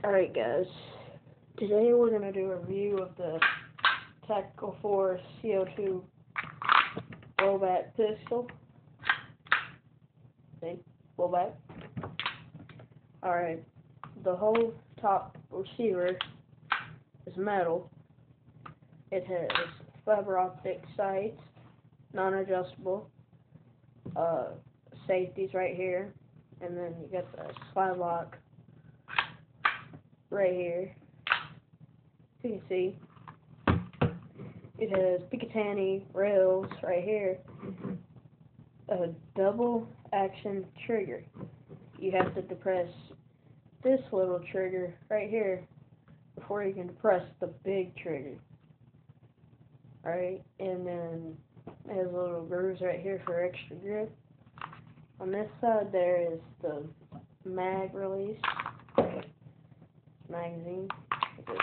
Alright guys, today we're going to do a review of the Tactical Force CO2 blowback pistol. See? Blowback. Alright, the whole top receiver is metal. It has fiber optic sights, non-adjustable, safeties right here, and then you got the slide lock right here. So you can see it has Picatinny rails right here, a double action trigger. You have to depress this little trigger right here before you can depress the big trigger. Alright, and then it has little grooves right here for extra grip. On this side there is the mag release magazine. Just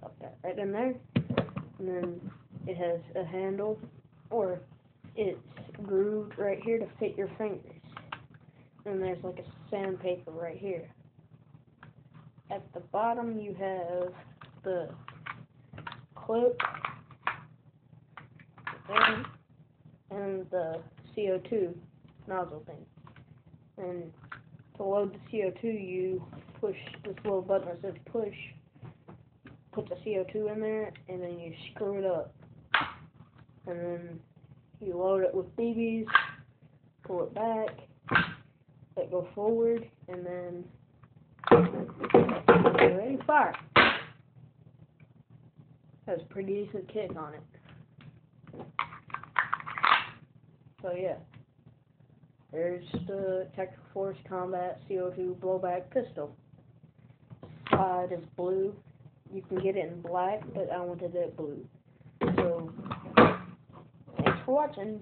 pop that right in there. And then it has a handle, or it's grooved right here to fit your fingers. And there's like a sandpaper right here. At the bottom you have the clip and the CO2 nozzle thing. And to load the CO2 you push this little button that says push, put the CO2 in there, and then you screw it up. And then you load it with BBs, pull it back, let go forward, and then you're ready to fire. Has a pretty decent kick on it. So yeah, there's the Tactical Force Combat CO2 blowback pistol. Side is blue. You can get it in black, but I wanted it blue. So, thanks for watching.